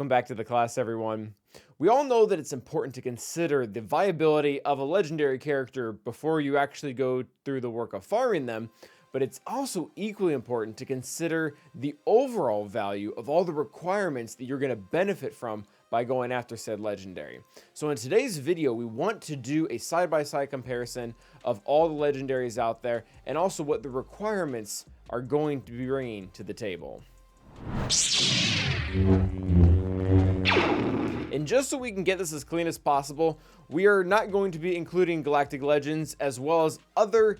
Welcome back to the class, everyone. We all know that it's important to consider the viability of a legendary character before you actually go through the work of farming them, but it's also equally important to consider the overall value of all the requirements that you're going to benefit from by going after said legendary. So in today's video, we want to do a side-by-side comparison of all the legendaries out there and also what the requirements are going to be bringing to the table. And just so we can get this as clean as possible, we are not going to be including Galactic Legends as well as other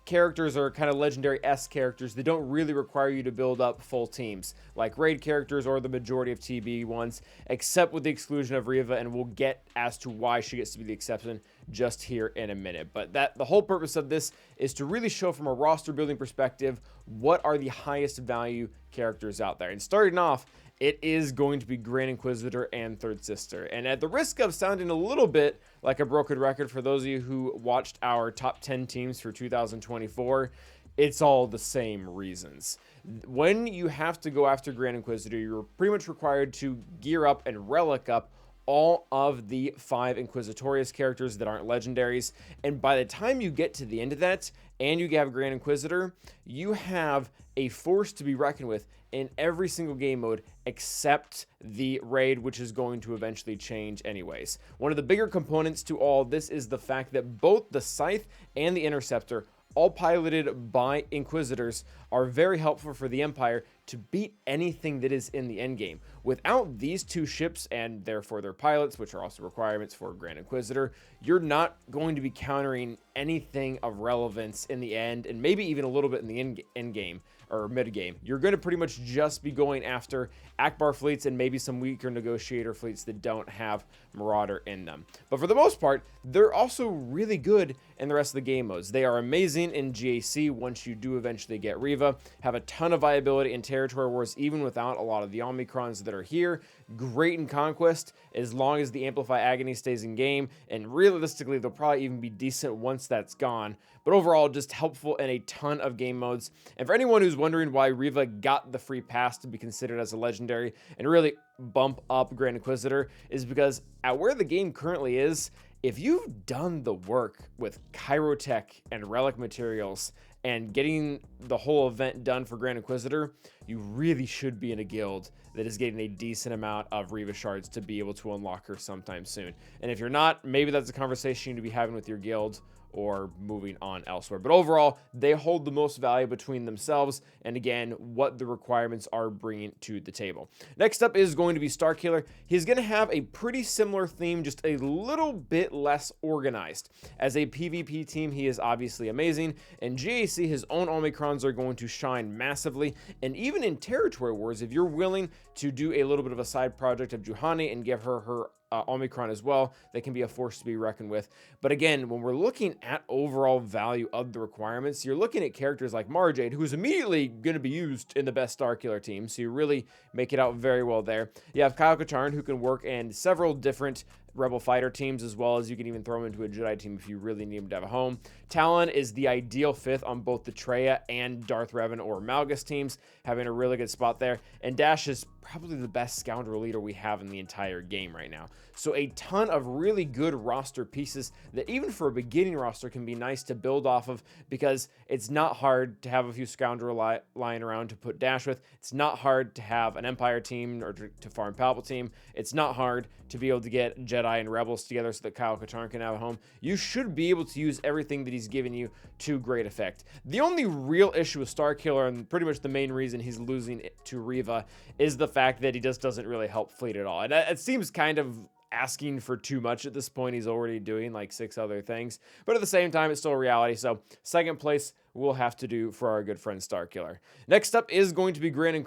characters or kind of legendary-esque characters that don't really require you to build up full teams, like raid characters or the majority of TB ones, except with the exclusion of Riva, and we'll get as to why she gets to be the exception just here in a minute. But the whole purpose of this is to really show from a roster building perspective what are the highest value characters out there. And starting off, it is going to be Grand Inquisitor and Third Sister. And at the risk of sounding a little bit like a broken record for those of you who watched our top 10 teams for 2024, it's all the same reasons. When you have to go after Grand Inquisitor, you're pretty much required to gear up and relic up all of the 5 Inquisitorious characters that aren't legendaries. And by the time you get to the end of that and you have Grand Inquisitor, you have a force to be reckoned with in every single game mode except the raid, which is going to eventually change anyways. One of the bigger components to all of this is the fact that both the Scythe and the Interceptor, all piloted by Inquisitors, are very helpful for the Empire to beat anything that is in the endgame. Without these two ships, and therefore their pilots, which are also requirements for Grand Inquisitor, you're not going to be countering anything of relevance in the end, and maybe even a little bit in the end game or mid game. You're going to pretty much just be going after Akbar fleets and maybe some weaker negotiator fleets that don't have Marauder in them. But for the most part, they're also really good in the rest of the game modes. They are amazing in GAC once you do eventually get Riva, have a ton of viability in Territory Wars even without a lot of the Omicrons that are here. Great in Conquest as long as the Amplify Agony stays in game, and realistically they'll probably even be decent once that's gone. But overall, just helpful in a ton of game modes. And for anyone who's wondering why Riva got the free pass to be considered as a legendary and really bump up Grand Inquisitor, is because at where the game currently is, if you've done the work with Chirotech and relic materials and getting the whole event done for Grand Inquisitor, you really should be in a guild that is getting a decent amount of Riva shards to be able to unlock her sometime soon. And if you're not, maybe that's a conversation you need to be having with your guild or moving on elsewhere. But overall, they hold the most value between themselves and, again, what the requirements are bringing to the table. Next up is going to be Starkiller. He's going to have a pretty similar theme, just a little bit less organized. As a PvP team, he is obviously amazing. In GAC, his own Omicrons are going to shine massively. And even in Territory Wars, if you're willing to do a little bit of a side project of Juhani and give her Omicron as well, that can be a force to be reckoned with. But again, when we're looking at overall value of the requirements, you're looking at characters like Marjade, who's immediately going to be used in the best Starkiller team, so you really make it out very well there. You have Kyle Katarn, who can work in several different Rebel fighter teams, as well as you can even throw him into a Jedi team if you really need him to have a home. Talon is the ideal fifth on both the Traya and Darth Revan or Malgus teams, having a really good spot there. And Dash is probably the best scoundrel leader we have in the entire game right now. So a ton of really good roster pieces that even for a beginning roster can be nice to build off of, because it's not hard to have a few scoundrel lying around to put Dash with. It's not hard to have an Empire team or to farm Palpatine. It's not hard to be able to get Jedi and Rebels together so that Kyle Katarn can have a home. You should be able to use everything that he's given you to great effect. The only real issue with Starkiller, and pretty much the main reason he's losing to Riva, is the fact that he just doesn't really help Fleet at all. And it seems kind of asking for too much at this point. He's already doing like 6 other things, but at the same time, it's still a reality. So second place we'll have to do for our good friend Starkiller. Next up is going to be General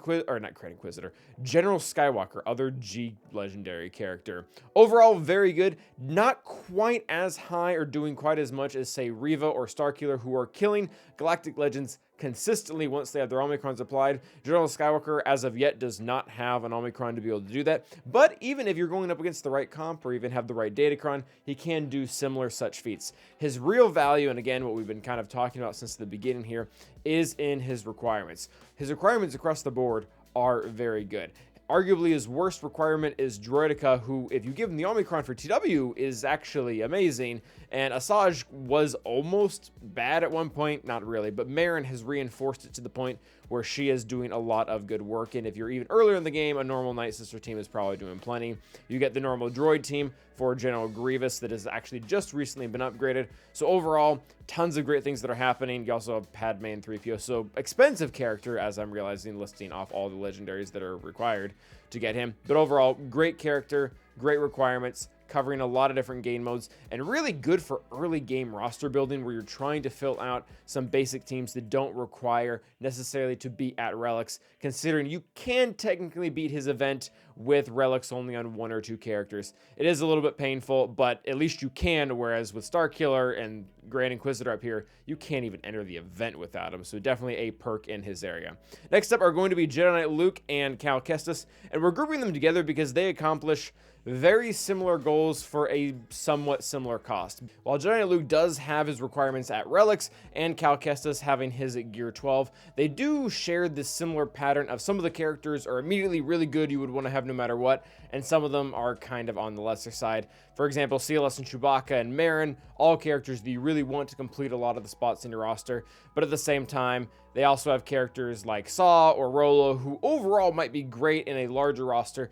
Skywalker, other G legendary character. Overall, very good. Not quite as high or doing quite as much as, say, Riva or Starkiller, who are killing Galactic Legends consistently once they have their Omicrons applied. General Skywalker, as of yet, does not have an Omicron to be able to do that. But even if you're going up against the right comp or even have the right Datacron, he can do similar such feats. His real value, and again, what we've been kind of talking about since the beginning here, is in his requirements. His requirements across the board are very good. Arguably his worst requirement is Droidica, who, if you give him the Omicron for TW, is actually amazing. And Asajj was almost bad at one point, not really, but Marin has reinforced it to the point where she is doing a lot of good work. And if you're even earlier in the game, a normal Night Sister team is probably doing plenty. You get the normal droid team for General Grievous that has actually just recently been upgraded. So overall, tons of great things that are happening. You also have Padme and 3PO, so expensive character, as I'm realizing, listing off all the legendaries that are required to get him. But overall, great character, great requirements, covering a lot of different game modes, and really good for early game roster building where you're trying to fill out some basic teams that don't require necessarily to be at relics, considering you can technically beat his event with relics only on 1 or 2 characters. It is a little bit painful, but at least you can, whereas with Starkiller and Grand Inquisitor up here, you can't even enter the event without him, so definitely a perk in his area. Next up are going to be Jedi Knight Luke and Cal Kestis, and we're grouping them together because they accomplish very similar goals for a somewhat similar cost. While Jedi Knight Luke does have his requirements at relics and Cal Kestis having his at gear 12, they do share this similar pattern of some of the characters are immediately really good you would want to have no matter what, and some of them are kind of on the lesser side. For example, CLS and Chewbacca and Marin, all characters that you really want to complete a lot of the spots in your roster, but at the same time, they also have characters like Saw or Rolo, who overall might be great in a larger roster,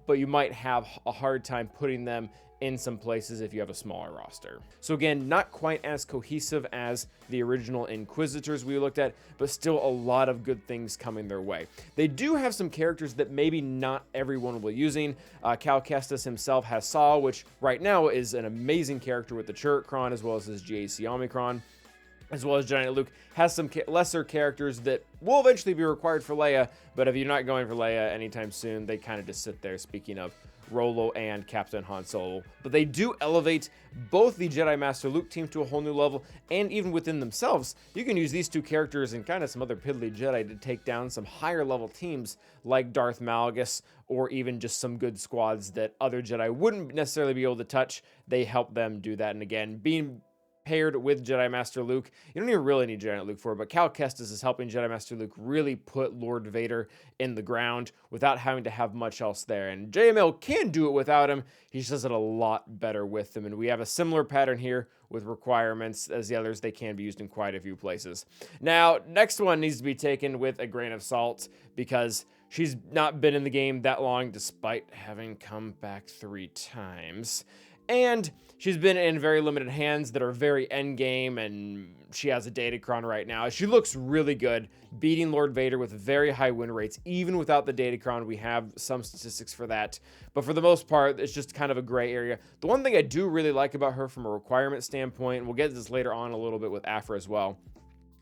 but you might have a hard time putting them in some places if you have a smaller roster. So again, not quite as cohesive as the original Inquisitors we looked at, but still a lot of good things coming their way. They do have some characters that maybe not everyone will be using. Cal Kestis himself has Saw, which right now is an amazing character with the Chirrut as well as his GAC Omicron. As well as Jedi Knight Luke has some lesser characters that will eventually be required for Leia, but if you're not going for Leia anytime soon, they kind of just sit there, speaking of Rolo and Captain Han Solo. But they do elevate both the Jedi Master Luke team to a whole new level, and even within themselves, you can use these two characters and kind of some other piddly Jedi to take down some higher level teams like Darth Malgus, or even just some good squads that other Jedi wouldn't necessarily be able to touch. They help them do that, and again, being paired with Jedi Master Luke, you don't even really need Jedi Knight Luke for it, but Cal Kestis is helping Jedi Master Luke really put Lord Vader in the ground without having to have much else there. And JML can do it without him, he just does it a lot better with them. And we have a similar pattern here with requirements as the others. They can be used in quite a few places. Now, next one needs to be taken with a grain of salt because she's not been in the game that long despite having come back 3 times. And she's been in very limited hands that are very endgame, and she has a Datacron right now. She looks really good, beating Lord Vader with very high win rates. Even without the Datacron, we have some statistics for that. But for the most part, it's just kind of a gray area. The one thing I do really like about her from a requirement standpoint, and we'll get to this later on a little bit with Afra as well,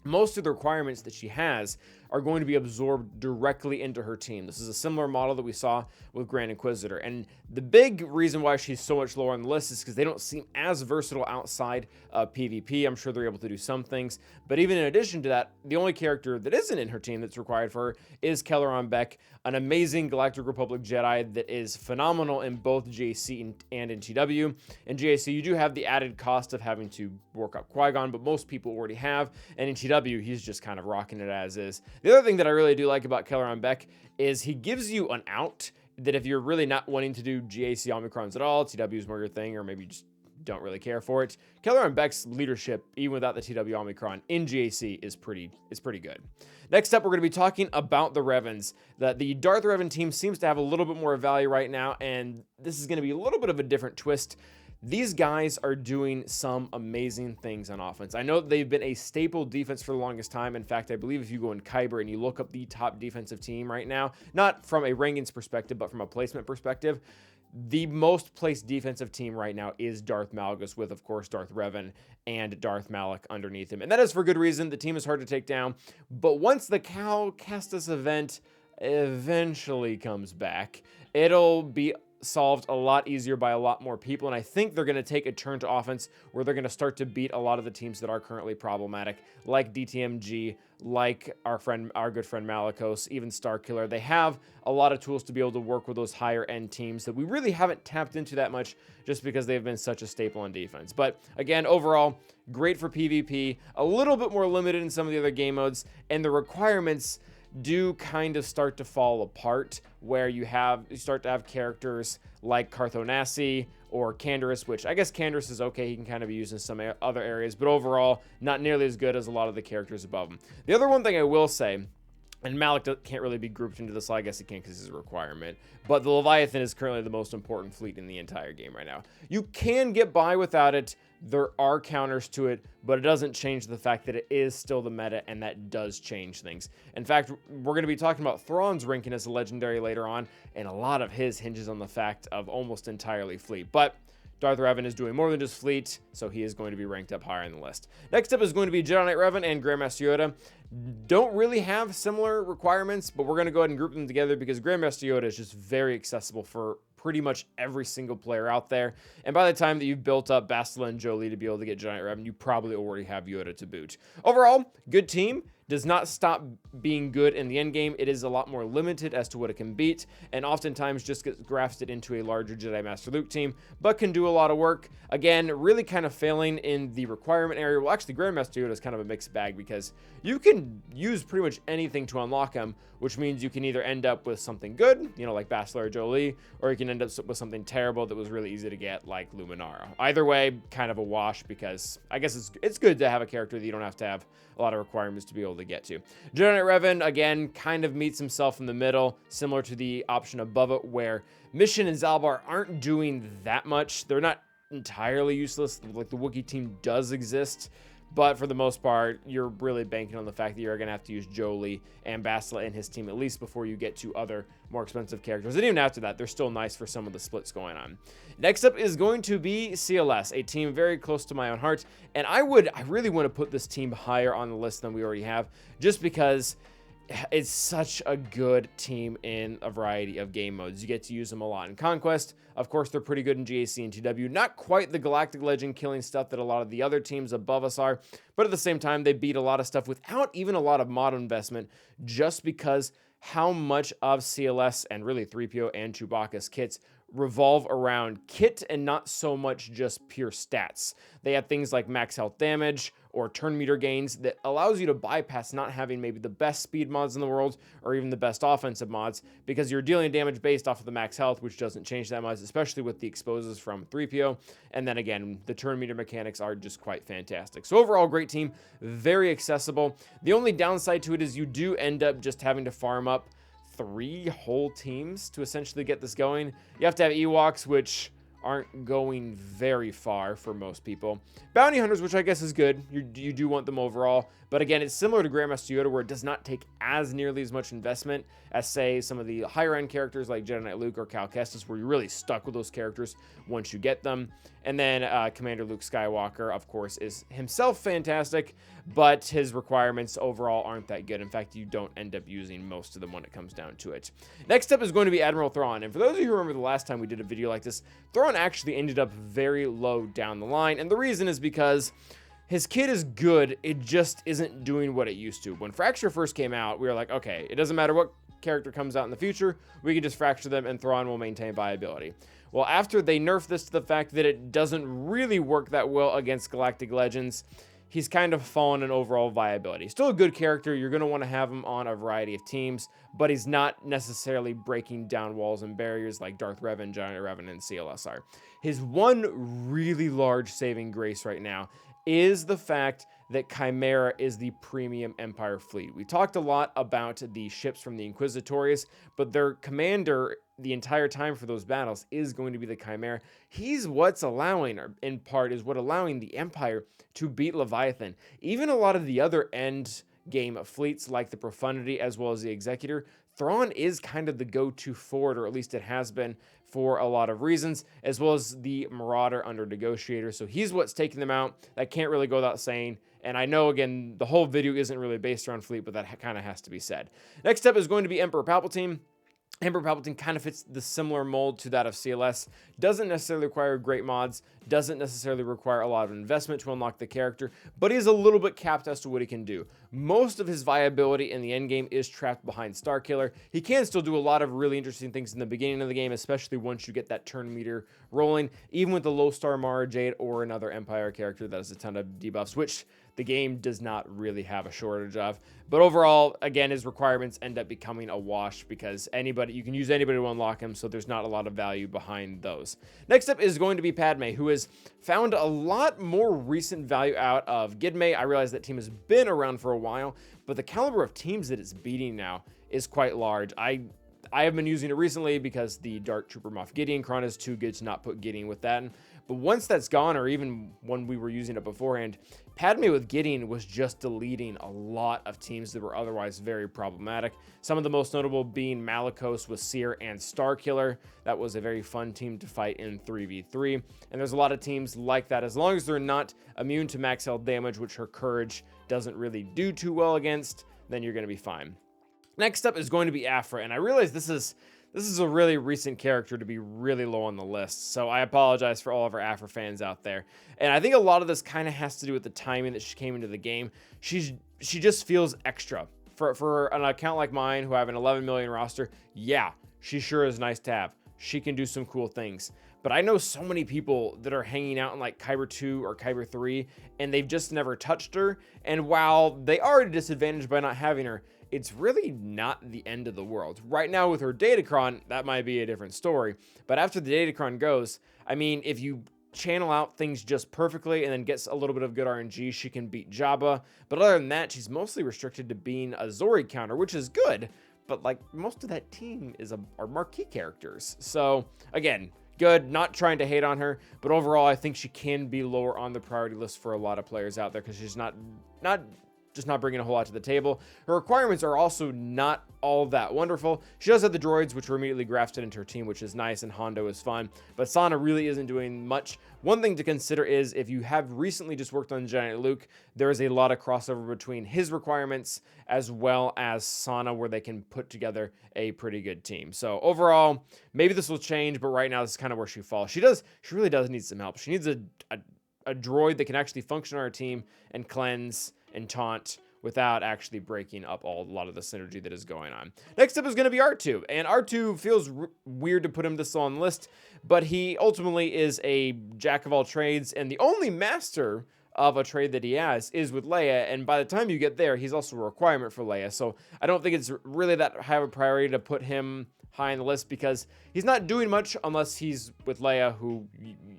most of the requirements that she has are going to be absorbed directly into her team. This is a similar model that we saw with Grand Inquisitor. And the big reason why she's so much lower on the list is because they don't seem as versatile outside of PvP. I'm sure they're able to do some things. But even in addition to that, the only character that isn't in her team that's required for her is Kelleron Beck, an amazing Galactic Republic Jedi that is phenomenal in both GAC and in TW. In GAC, you do have the added cost of having to work up Qui-Gon, but most people already have. And in TW, he's just kind of rocking it as is. The other thing that I really do like about Kelleron Beck is he gives you an out that if you're really not wanting to do GAC Omicrons at all, TW is more your thing, or maybe you just don't really care for it. Kelleron Beck's leadership, even without the TW Omicron in GAC, is pretty good. Next up, we're going to be talking about the Revans. The Darth Revan team seems to have a little bit more value right now, and this is going to be a little bit of a different twist. These guys are doing some amazing things on offense. I know they've been a staple defense for the longest time. In fact, I believe if you go in Kyber and you look up the top defensive team right now, not from a rankings perspective, but from a placement perspective, the most placed defensive team right now is Darth Malgus, with, of course, Darth Revan and Darth Malak underneath him. And that is for good reason. The team is hard to take down. But once the Cal Kestis event eventually comes back, it'll be solved a lot easier by a lot more people, and I think they're going to take a turn to offense where they're going to start to beat a lot of the teams that are currently problematic, like DTMG, like our good friend Malicos, even Starkiller. They have a lot of tools to be able to work with those higher end teams that we really haven't tapped into that much just because they've been such a staple on defense. But again, overall, great for PvP, a little bit more limited in some of the other game modes, and the requirements do kind of start to fall apart, where you start to have characters like Carthonasi or Canderous, which I guess Canderous is okay. He can kind of be used in some other areas, but overall, not nearly as good as a lot of the characters above him. The other one thing I will say, and Malik can't really be grouped into this, I guess he can because it's a requirement, but the Leviathan is currently the most important fleet in the entire game right now. You can get by without it. There are counters to it, but it doesn't change the fact that it is still the meta, and that does change things. In fact, we're going to be talking about Thrawn's ranking as a legendary later on, and a lot of his hinges on the fact of almost entirely fleet. But Darth Revan is doing more than just fleet, so he is going to be ranked up higher in the list. Next up is going to be Jedi Knight Revan and Grandmaster Yoda. Don't really have similar requirements, but we're going to go ahead and group them together because Grandmaster Yoda is just very accessible for pretty much every single player out there. And by the time that you've built up Bastila and Jolee to be able to get Jedi Knight Revan, you probably already have Yoda to boot. Overall, good team. Does not stop being good in the end game. It is a lot more limited as to what it can beat, and oftentimes just gets grafted into a larger Jedi Master Luke team, but can do a lot of work. Again, really kind of failing in the requirement area. Well, actually, Grandmaster Yoda is kind of a mixed bag because you can use pretty much anything to unlock him, which means you can either end up with something good, you know, like Bastila or Jolee, or you can end up with something terrible that was really easy to get, like Luminara. Either way, kind of a wash, because I guess it's good to have a character that you don't have to have a lot of requirements to be able to get to. Jedi Knight Revan, again, kind of meets himself in the middle, similar to the option above it, where Mission and Zalbar aren't doing that much. They're not entirely useless. Like, the Wookiee team does exist, but for the most part, you're really banking on the fact that you're going to have to use Jolee and Bastila in his team, at least before you get to other more expensive characters. And even after that, they're still nice for some of the splits going on. Next up is going to be CLS, a team very close to my own heart. And I really want to put this team higher on the list than we already have, just because it's such a good team in a variety of game modes. You get to use them a lot in Conquest. Of course, they're pretty good in GAC and TW. Not quite the Galactic Legend killing stuff that a lot of the other teams above us are, but at the same time, they beat a lot of stuff without even a lot of mod investment, just because how much of CLS and really 3PO and Chewbacca's kits revolve around kit and not so much just pure stats. They have things like max health damage or turn meter gains that allows you to bypass not having maybe the best speed mods in the world or even the best offensive mods, because you're dealing damage based off of the max health, which doesn't change that much, especially with the exposes from 3PO. And then again, the turn meter mechanics are just quite fantastic. So overall, great team, very accessible. The only downside to it is you do end up just having to farm up 3 whole teams to essentially get this going. You have to have Ewoks, which aren't going very far for most people. Bounty Hunters, which I guess is good. You do want them overall. But again, it's similar to Grandmaster Yoda, where it does not take as nearly as much investment as, say, some of the higher end characters like Jedi Knight Luke or Cal Kestis, where you're really stuck with those characters once you get them. And then Commander Luke Skywalker, of course, is himself fantastic, but his requirements overall aren't that good. In fact, you don't end up using most of them when it comes down to it. Next up is going to be Admiral Thrawn. And for those of you who remember the last time we did a video like this, Thrawn actually ended up very low down the line. And the reason is because his kit is good, it just isn't doing what it used to. When Fracture first came out, we were like, okay, it doesn't matter what character comes out in the future, we can just Fracture them and Thrawn will maintain viability. Well, after they nerfed this to the fact that it doesn't really work that well against Galactic Legends, he's kind of fallen in overall viability. Still a good character, you're going to want to have him on a variety of teams, but he's not necessarily breaking down walls and barriers like Darth Revan, Jedi Revan, and CLS are. His one really large saving grace right now is the fact that Chimera is the premium Empire fleet. We talked a lot about the ships from the Inquisitorius, but their commander the entire time for those battles is going to be the Chimera. He's what's allowing, or in part is what allowing the Empire to beat Leviathan. Even a lot of the other end game fleets like the Profundity as well as the Executor, Thrawn is kind of the go-to forward, or at least it has been for a lot of reasons, as well as the Marauder under Negotiator. So he's what's taking them out. That can't really go without saying. And I know, again, the whole video isn't really based around fleet, but that kind of has to be said. Next up is going to be Emperor Palpatine. Emperor Palpatine kind of fits the similar mold to that of CLS. Doesn't necessarily require great mods, doesn't necessarily require a lot of investment to unlock the character, but he's a little bit capped as to what he can do. Most of his viability in the endgame is trapped behind Starkiller. He can still do a lot of really interesting things in the beginning of the game, especially once you get that turn meter rolling, even with the low star Mara Jade or another Empire character that has a ton of debuffs, which the game does not really have a shortage of. But overall, again, his requirements end up becoming a wash because you can use anybody to unlock him, so there's not a lot of value behind those. Next up is going to be Padme, who has found a lot more recent value out of Gidme. I realize that team has been around for a while, but the caliber of teams that it's beating now is quite large. I have been using it recently because the Dark Trooper Moff Gideon Cron is too good to not put Gideon with that. But once that's gone, or even when we were using it beforehand, Padme with Gideon was just deleting a lot of teams that were otherwise very problematic. Some of the most notable being Malicos with Seer and Starkiller. That was a very fun team to fight in 3v3. And there's a lot of teams like that. As long as they're not immune to max health damage, which her Courage doesn't really do too well against, then you're going to be fine. Next up is going to be Aphra, and I realize this is a really recent character to be really low on the list, so I apologize for all of our Aphra fans out there. And I think a lot of this kind of has to do with the timing that she came into the game. She just feels extra. For an account like mine, who have an 11 million roster, yeah, she sure is nice to have. She can do some cool things. But I know so many people that are hanging out in like Kyber 2 or Kyber 3, and they've just never touched her. And while they are at a disadvantage by not having her, it's really not the end of the world. Right now with her Datacron, that might be a different story. But after the Datacron goes, I mean, if you channel out things just perfectly and then gets a little bit of good RNG, she can beat Jabba. But other than that, she's mostly restricted to being a Zori counter, which is good. But like most of that team are marquee characters. So again, good, not trying to hate on her, but overall I think she can be lower on the priority list for a lot of players out there because she's not bringing a whole lot to the table. Her requirements are also not all that wonderful. She does have the droids, which were immediately grafted into her team, which is nice, and Hondo is fun, but Sana really isn't doing much. One thing to consider is if you have recently just worked on Giant Luke, there is a lot of crossover between his requirements as well as Sana, where they can put together a pretty good team. So overall, maybe this will change, but right now this is kind of where she falls. She really does need some help. She needs a droid that can actually function on her team and cleanse and taunt without actually breaking up a lot of the synergy that is going on. Next up is going to be R2, and R2 feels weird to put him this on the list, but he ultimately is a jack of all trades, and the only master of a trade that he has is with Leia, and by the time you get there, he's also a requirement for Leia, so I don't think it's really that high of a priority to put him high on the list because he's not doing much unless he's with Leia, who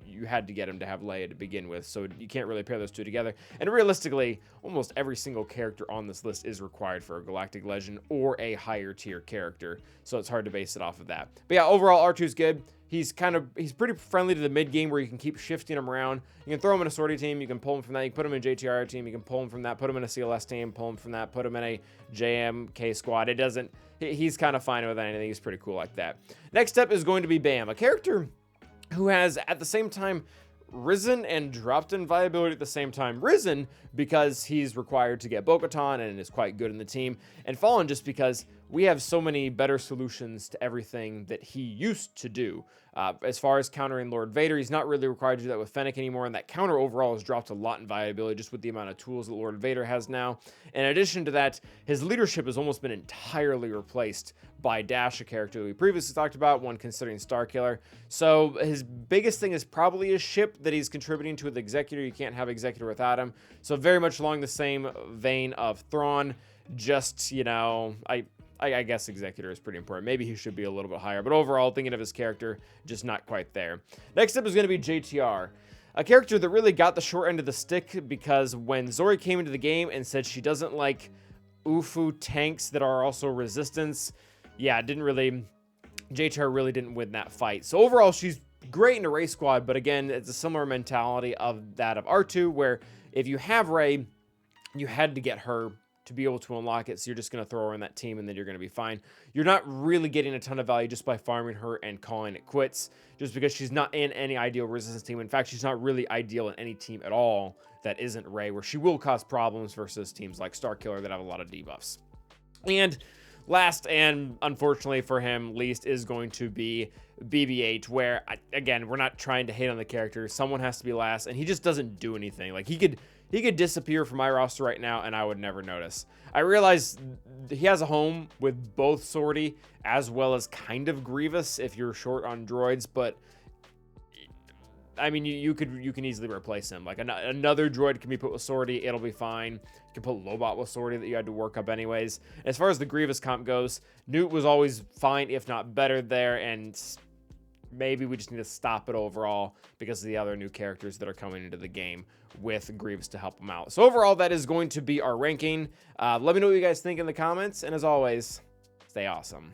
you had to get him to have Leia to begin with, so you can't really pair those two together. And realistically, almost every single character on this list is required for a Galactic Legend or a higher tier character, so it's hard to base it off of that. But yeah, overall, R2's good. He's pretty friendly to the mid game where you can keep shifting him around. You can throw him in a sortie team, you can pull him from that, you can put him in a JTR team, you can pull him from that, put him in a CLS team, pull him from that, put him in a JMK squad. He's kind of fine with anything. He's pretty cool like that. Next up is going to be Bam, a character who has at the same time risen and dropped in viability at the same time. Risen because he's required to get Bo-Katan and is quite good in the team, and fallen just because we have so many better solutions to everything that he used to do. As far as countering Lord Vader, he's not really required to do that with Fennec anymore, and that counter overall has dropped a lot in viability just with the amount of tools that Lord Vader has now. In addition to that, his leadership has almost been entirely replaced by Dash, a character that we previously talked about, one considering Starkiller. So his biggest thing is probably his ship that he's contributing to with Executor. You can't have Executor without him. So very much along the same vein of Thrawn, just, you know, I guess Executor is pretty important. Maybe he should be a little bit higher, but overall, thinking of his character, just not quite there. Next up is going to be JTR, a character that really got the short end of the stick because when Zori came into the game and said she doesn't like UFU tanks that are also resistance, yeah, JTR really didn't win that fight. So overall, she's great in a Rey squad, but again, it's a similar mentality of that of R2, where if you have Rey, you had to get her to be able to unlock it, so you're just going to throw her in that team and then you're going to be fine. You're not really getting a ton of value just by farming her and calling it quits, just because she's not in any ideal resistance team. In fact, she's not really ideal in any team at all that isn't Rey, where she will cause problems versus teams like Starkiller that have a lot of debuffs. And last, and unfortunately for him, least, is going to be BB-8, where, again, we're not trying to hate on the character. Someone has to be last, and he just doesn't do anything. Like, he could disappear from my roster right now, and I would never notice. I realize he has a home with both Sortie as well as kind of Grievous if you're short on droids, but I mean, you can easily replace him. Like another droid can be put with Sortie, it'll be fine. You can put Lobot with Sortie that you had to work up anyways. As far as the Grievous comp goes, Newt was always fine, if not better there, and maybe we just need to stop it overall because of the other new characters that are coming into the game with Grievous to help them out. So overall, that is going to be our ranking. Let me know what you guys think in the comments, and as always, stay awesome.